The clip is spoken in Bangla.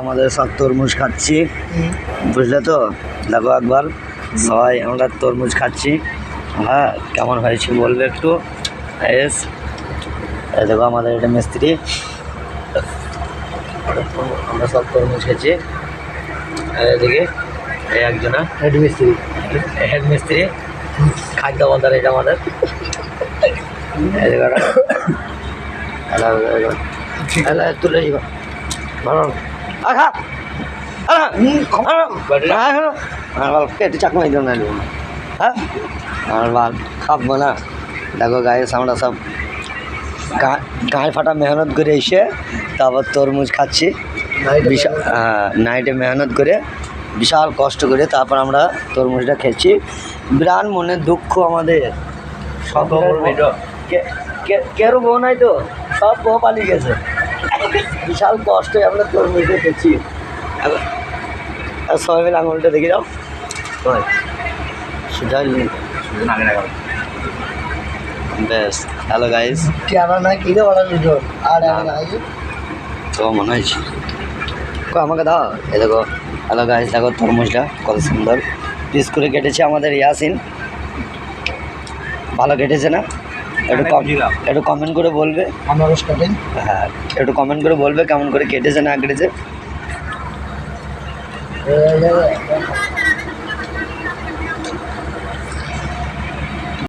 আমাদের সব তরমুজ খাচ্ছি, বুঝলে তো? দেখো একবার সবাই আমরা তরমুজ খাচ্ছি। হ্যাঁ, কেমন হয়েছে বলবে একটু। এস এই দেখো আমাদের এটা মিস্ত্রি, আমরা সব তরমুজ খেয়েছি। এদিকে এই একজনা হেড মিস্ত্রি খাদ্য বলতে এটা আমাদের তুলে ভালো আঘা পেটে চাকু দিও না, হ্যাঁ আর বাল খাবো না। দেখো গায়ে আমরা সব গায়ে ফাটা মেহনত করে এসে তারপর তরমুজ খাচ্ছি। বিশাল নাইটে মেহনত করে বিশাল কষ্ট করে তারপর আমরা তরমুজটা খেয়েছি। বিরাট মনে দুঃখ আমাদের, সব কেউ বউ নাই তো, সব বউ পালিয়ে গেছে। বিশাল কষ্টে আমরা তরমুজটা খেয়েছি। সবাই মিলে আঙুলটা দেখে যাও, বেশ। হ্যালো গাইস, তো মনে হয়েছে আমাকে দাও। এ দেখো, হ্যালো গাইস, দেখো তরমুজটা কত সুন্দর পিস করে কেটেছে আমাদের ইয়াসিন। ভালো কেটেছে না? একটু কমেন্ট করে বলবে। হ্যাঁ, একটু কমেন্ট করে বলবে কেমন করে কেটেছে না কেটেছে।